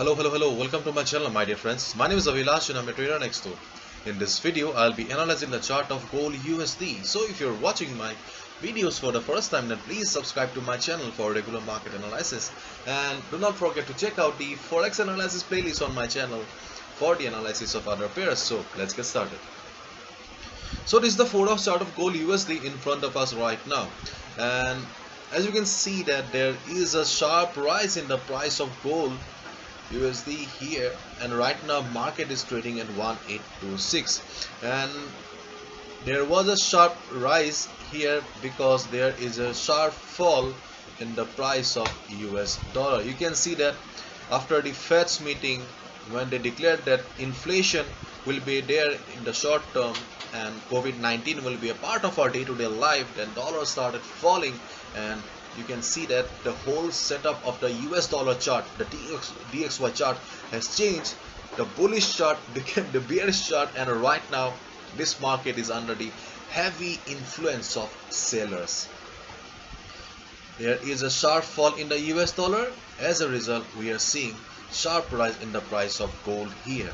Hello. Welcome to my channel, my dear friends. My name is Avilash and I'm a trader next door. In this video, I'll be analyzing the chart of gold USD. So if you're watching my videos for the first time, then please subscribe to my channel for regular market analysis. And do not forget to check out the Forex analysis playlist on my channel for the analysis of other pairs. So let's get started. So this is the 4-hour chart of gold USD in front of us right now. And as you can see that there is a sharp rise in the price of gold USD here, and right now market is trading at 1826, and there was a sharp rise here because there is a sharp fall in the price of US dollar. You can see that after the Fed's meeting, when they declared that inflation will be there in the short term and COVID-19 will be a part of our day-to-day life, then dollar started falling, and you can see that the whole setup of the US dollar chart, the DXY chart, has changed. The bullish chart became the bearish chart, and right now this market is under the heavy influence of sellers. There is a sharp fall in the US dollar. As a result, we are seeing sharp rise in the price of gold here.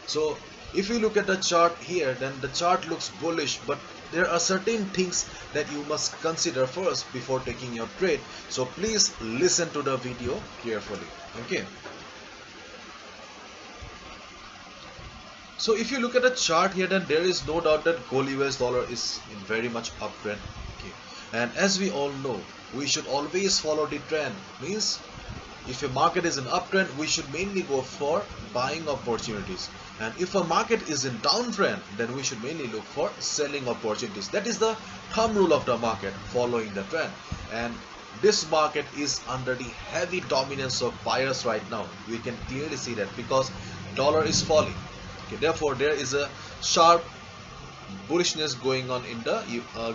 So if you look at the chart here, then the chart looks bullish, but there are certain things that you must consider first before taking your trade. So please listen to the video carefully. Okay. So if you look at the chart here, then there is no doubt that gold US dollar is in very much uptrend. Okay. And as we all know, we should always follow the trend. Means if a market is in uptrend, we should mainly go for buying opportunities. And if a market is in downtrend, then we should mainly look for selling opportunities. That is the thumb rule of the market, following the trend. And this market is under the heavy dominance of buyers right now. We can clearly see that because dollar is falling. Okay, therefore, there is a sharp bullishness going on in the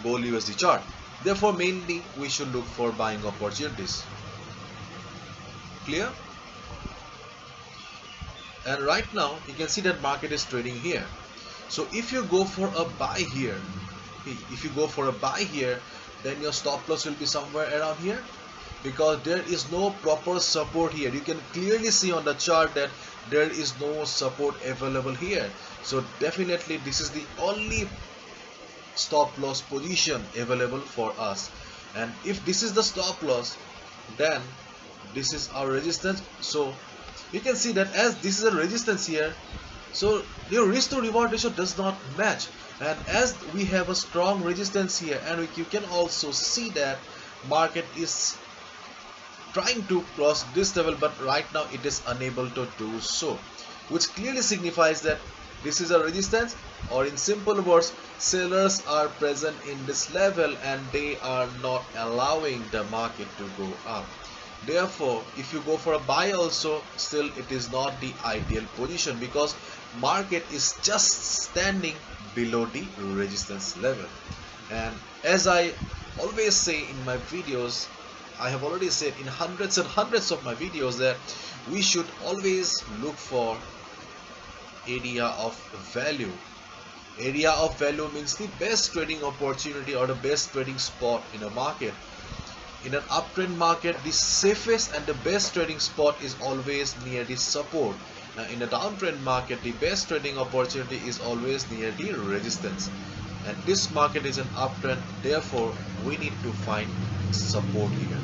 gold USD chart. Therefore, mainly we should look for buying opportunities. Clear? And right now you can see that market is trading here. So if you go for a buy here, then your stop loss will be somewhere around here, because there is no proper support here. You can clearly see on the chart that there is no support available here. So definitely this is the only stop loss position available for us. And if this is the stop loss, then this is our resistance. So you can see that as this is a resistance here, so your risk to reward ratio does not match. And as we have a strong resistance here, and you can also see that market is trying to cross this level, but right now it is unable to do so, which clearly signifies that this is a resistance, or in simple words, sellers are present in this level and they are not allowing the market to go up. Therefore, if you go for a buy also, still it is not the ideal position, because market is just standing below the resistance level. And as I always say in my videos, I have already said in hundreds and hundreds of my videos that we should always look for area of value. Area of value means the best trading opportunity or the best trading spot in a market. In an uptrend market, the safest and the best trading spot is always near the support. In a downtrend market, the best trading opportunity is always near the resistance. And this market is an uptrend, therefore we need to find support here.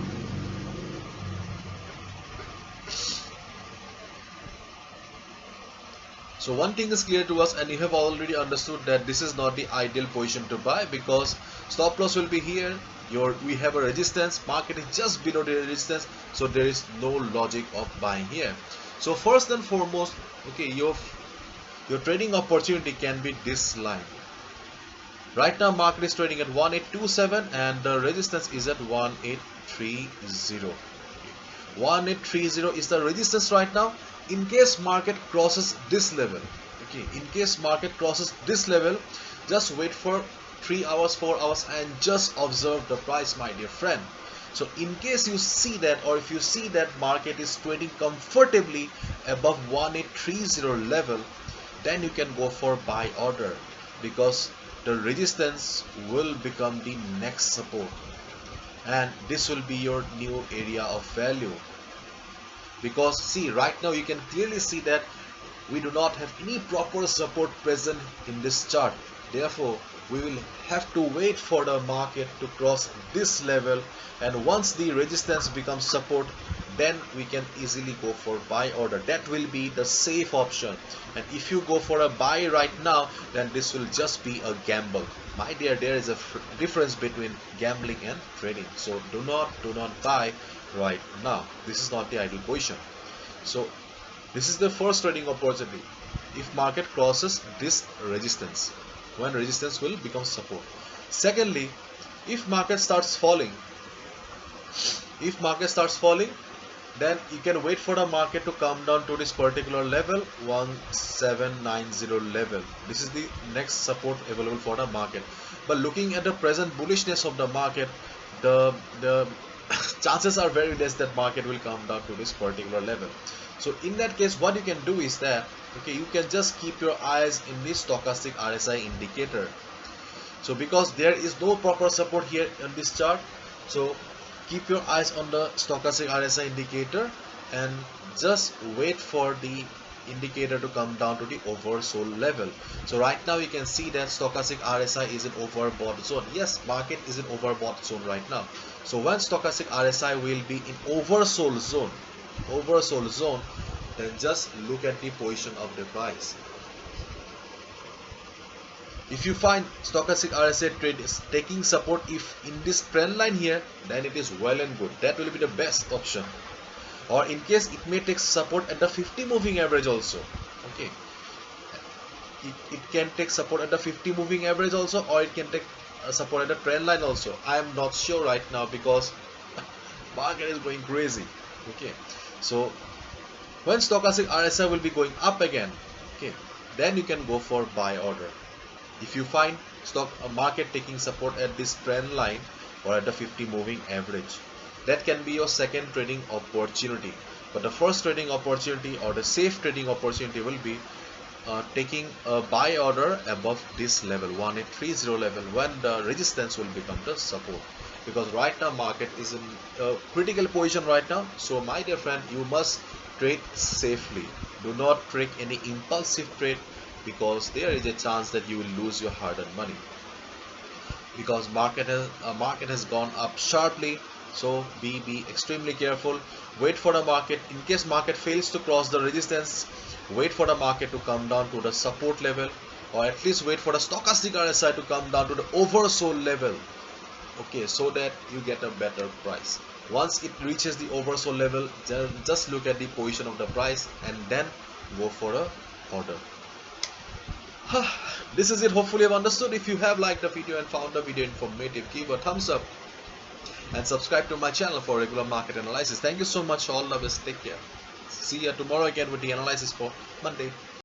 So one thing is clear to us, and you have already understood that this is not the ideal position to buy, because stop loss will be here. We have a resistance, market is just below the resistance, so there is no logic of buying here. So first and foremost, okay, your trading opportunity can be this line. Right now market is trading at 1827 and the resistance is at 1830. 1830 is the resistance right now. In case market crosses this level, okay, in case market crosses this level, just wait for 3 hours, 4 hours, and just observe the price, my dear friend. So in case you see that, or if you see that market is trading comfortably above 1830 level, then you can go for buy order, because the resistance will become the next support, and this will be your new area of value. because see, right now you can clearly see that we do not have any proper support present in this chart. Therefore, we will have to wait for the market to cross this level, and once the resistance becomes support, then we can easily go for buy order. That will be the safe option. And if you go for a buy right now, then this will just be a gamble. My dear, there is a difference between gambling and trading. So do not buy right now. This is not the ideal position. So this is the first trading opportunity. If market crosses this resistance, when resistance will become support. Secondly, if market starts falling, then you can wait for the market to come down to this particular level, 1790 level. This is the next support available for the market. But looking at the present bullishness of the market, the chances are very less that market will come down to this particular level. So in that case, what you can do is that, okay, you can just keep your eyes in this stochastic RSI indicator. So because there is no proper support here on this chart, so keep your eyes on the stochastic RSI indicator and just wait for the indicator to come down to the oversold level. So right now you can see that stochastic RSI is in overbought zone. Yes, market is in overbought zone right now. So when stochastic RSI will be in oversold zone, then just look at the position of the price. If you find stochastic RSI trade is taking support if in this trend line here, then it is well and good. That will be the best option. Or in case it may take support at the 50 moving average also. Okay, it can take support at the 50 moving average also, or it can take support at the trend line also. I am not sure right now because market is going crazy. Okay, so when stochastic RSI will be going up again, okay, then you can go for buy order. If you find market taking support at this trend line or at the 50 moving average, that can be your second trading opportunity. But the first trading opportunity or the safe trading opportunity will be taking a buy order above this level, 1830 level, when the resistance will become the support. Because right now market is in a critical position right now. So my dear friend, you must trade safely. Do not take any impulsive trade, because there is a chance that you will lose your hard-earned money. Because market has gone up sharply, so be extremely careful. Wait for the market. In case market fails to cross the resistance, wait for the market to come down to the support level, or at least wait for the stochastic RSI to come down to the oversold level. Okay, so that you get a better price. Once it reaches the oversold level, just look at the position of the price and then go for a order. This is it. Hopefully you have understood. If you have liked the video and found the video informative, give a thumbs up and subscribe to my channel for regular market analysis. Thank you so much. All the best. Take care. See you tomorrow again with the analysis for Monday.